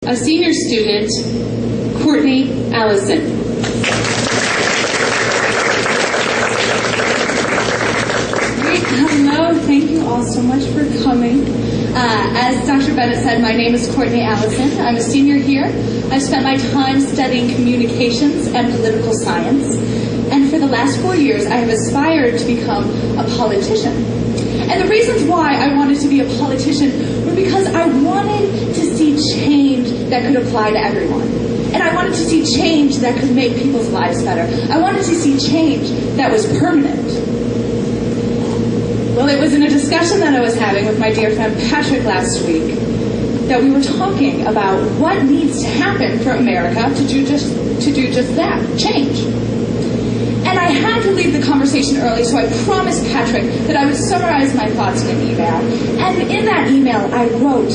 a senior student, Courtney Allison. Great. Hello, thank you all so much for coming. As Dr. Bennett said, my name is Courtney Allison. I'm a senior here. I've spent my time studying communications and political science. And for the last 4 years, I have aspired to become a politician. And the reasons why I wanted to be a politician were because I wanted to see change that could apply to everyone. And I wanted to see change that could make people's lives better. I wanted to see change that was permanent. Well, it was in a discussion that I was having with my dear friend Patrick last week that we were talking about what needs to happen for America to do just that, change. And I had to leave the conversation early, so I promised Patrick that I would summarize my thoughts in an email. And in that email, I wrote,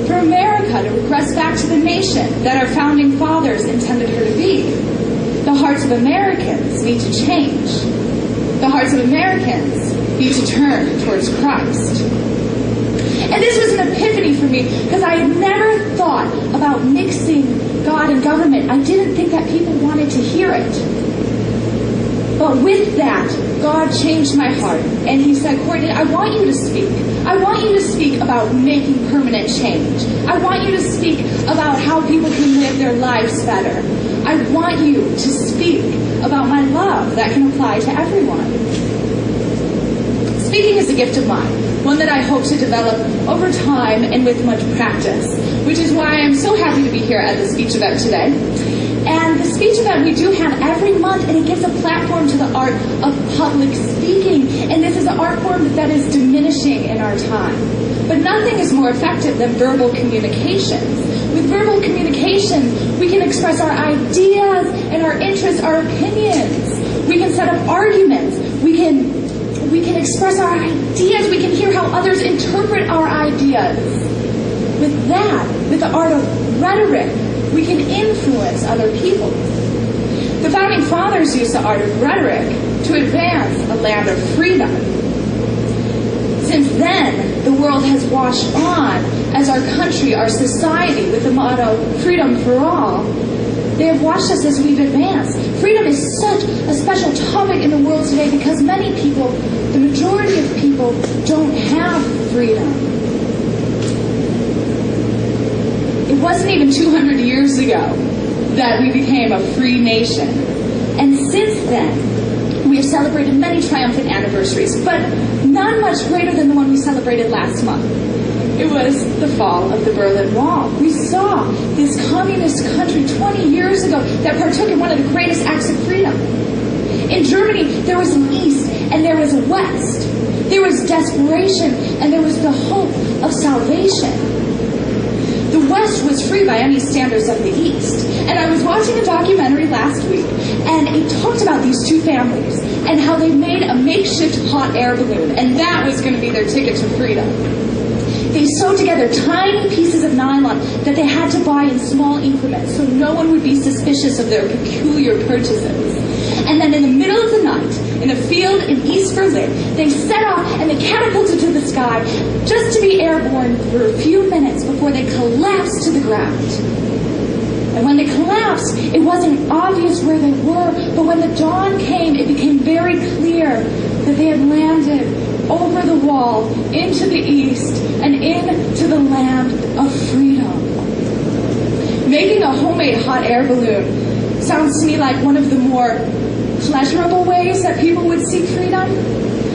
for America to regress back to the nation that our founding fathers intended her to be, the hearts of Americans need to change. The hearts of Americans need to turn towards Christ. And this was an epiphany for me, because I had never thought about mixing God and government. I didn't think that people wanted to hear it. But with that, God changed my heart. And he said, Courtney, I want you to speak. I want you to speak about making permanent change. I want you to speak about how people can live their lives better. I want you to speak about my love that can apply to everyone. Speaking is a gift of mine, one that I hope to develop over time and with much practice, which is why I'm so happy to be here at the speech event today. And the speech event we do have every month, and it gives a platform to the art of public speaking. And this is an art form that is diminishing in our time. But nothing is more effective than verbal communications. With verbal communications, we can express our ideas and our interests, our opinions. We can set up arguments. We can express our ideas. We can hear how others interpret our ideas. With that, with the art of rhetoric, we can influence other people. The founding fathers used the art of rhetoric to advance a land of freedom. Since then, the world has watched on as our country, our society, with the motto, freedom for all. They have watched us as we've advanced. Freedom is such a special topic in the world today because many people, the majority of people, don't have freedom. It wasn't even 200 years ago that we became a free nation. And since then, we have celebrated many triumphant anniversaries, but none much greater than the one we celebrated last month. It was the fall of the Berlin Wall. We saw this communist country 20 years ago that partook in one of the greatest acts of freedom. In Germany, there was an East and there was a West. There was desperation and there was the hope of salvation. The West was free by any standards of the East. And I was watching a documentary last week, and it talked about these two families and how they made a makeshift hot air balloon, and that was going to be their ticket to freedom. They sewed together tiny pieces of nylon that they had to buy in small increments so no one would be suspicious of their peculiar purchases. And then in the middle of the night, in a field in East Berlin, they set off and they catapulted to the sky just to be airborne for a few minutes before they collapsed to the ground. And when they collapsed, it wasn't obvious where they were, but when the dawn came, it became very clear that they had landed over the wall into the East and into the land of freedom. Making a homemade hot air balloon sounds to me like one of the more pleasurable ways that people would seek freedom.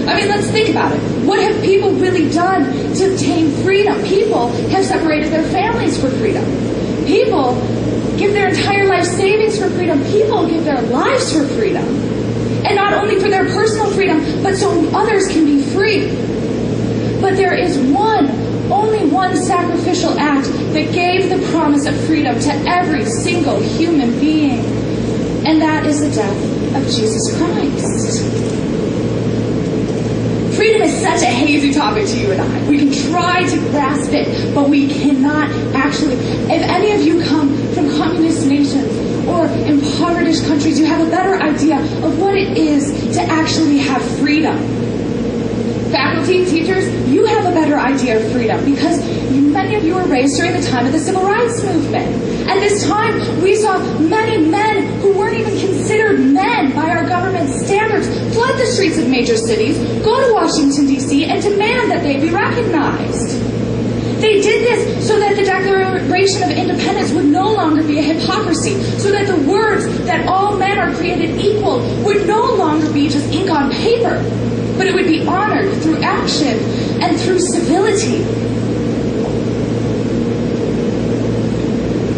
I mean, let's think about it. What have people really done to obtain freedom? People have separated their families for freedom. People give their entire life savings for freedom. People give their lives for freedom. And not only for their personal freedom, but so others can be free. But there is only one sacrificial act that gave the promise of freedom to every single human being. And that is the death of Jesus Christ. Freedom is such a hazy topic to you and I. We can try to grasp it, but we cannot actually. If any of you come from communist nations or impoverished countries, you have a better idea of what it is to actually have freedom. faculty, teachers, you have a better idea of freedom because many of you were raised during the time of the Civil Rights Movement. At this time, we saw many men who weren't even considered men by our government standards flood the streets of major cities, go to Washington, D.C., and demand that they be recognized. They did this so that the Declaration of Independence would no longer be a hypocrisy, so that the words that all men are created equal would no longer be just ink on paper, but it would be honored through action and through civility.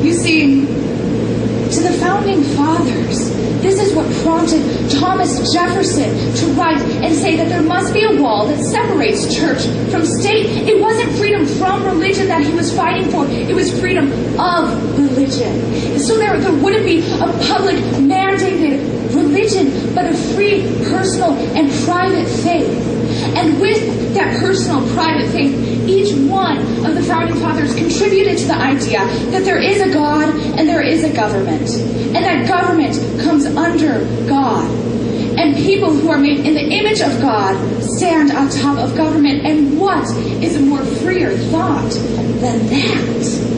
You see, to the founding fathers, this is what prompted Thomas Jefferson to write and say that there must be a wall that separates church from state. It wasn't freedom from religion that he was fighting for. It was freedom of religion. So there wouldn't be a public mandated religion, but a free, personal, and private faith. And with that personal, private faith, each one of the founding fathers contributed to the idea that there is a God and there is a government. And that government comes under God. And people who are made in the image of God stand on top of government. And what is a more freer thought than that?